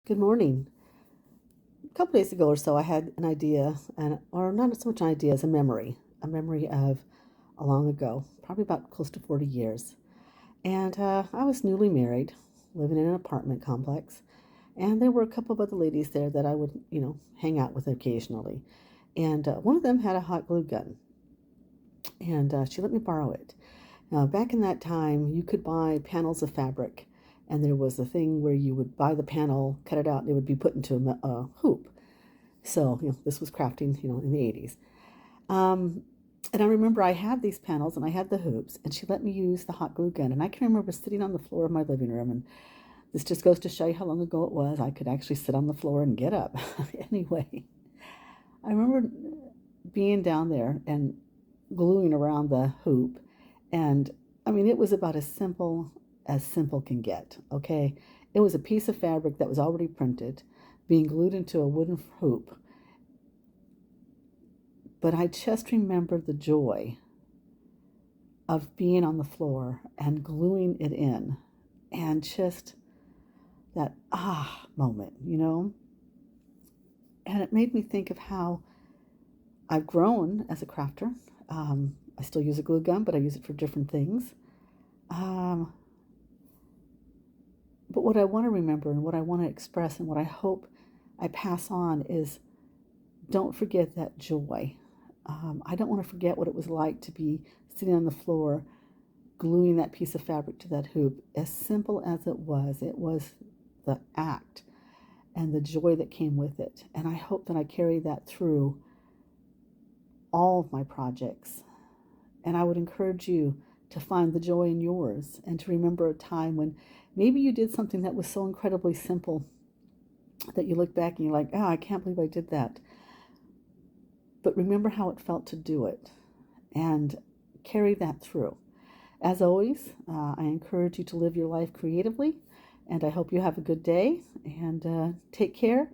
Good morning. A couple days ago or so, I had an idea, or not so much an idea as a memory of a long ago, probably about close to 40 years. And I was newly married, living in an apartment complex, and there were a couple of other ladies there that I would, hang out with occasionally. And one of them had a hot glue gun, and she let me borrow it. Now, back in that time, you could buy panels of fabric, and there was a thing where you would buy the panel, cut it out, and it would be put into a hoop. So, this was crafting, in the 80s. Um, and I remember I had these panels and I had the hoops, and she let me use the hot glue gun. And I can remember sitting on the floor of my living room, and this just goes to show you how long ago it was. I could actually sit on the floor and get up. Anyway, I remember being down there and gluing around the hoop. And I mean, it was about as simple can get, okay? It was a piece of fabric that was already printed, being glued into a wooden hoop. But I just remember the joy of being on the floor and gluing it in, and just that moment. And it made me think of how I've grown as a crafter. I still use a glue gun, but I use it for different things. Um, but what I want to remember and what I want to express and what I hope I pass on is don't forget that joy. I don't want to forget what it was like to be sitting on the floor gluing that piece of fabric to that hoop. As simple as it was the act and the joy that came with it. And I hope that I carry that through all of my projects. And I would encourage you to find the joy in yours and to remember a time when maybe you did something that was so incredibly simple that you look back and you're like, I can't believe I did that. But remember how it felt to do it and carry that through. As always, I encourage you to live your life creatively, and I hope you have a good day and take care.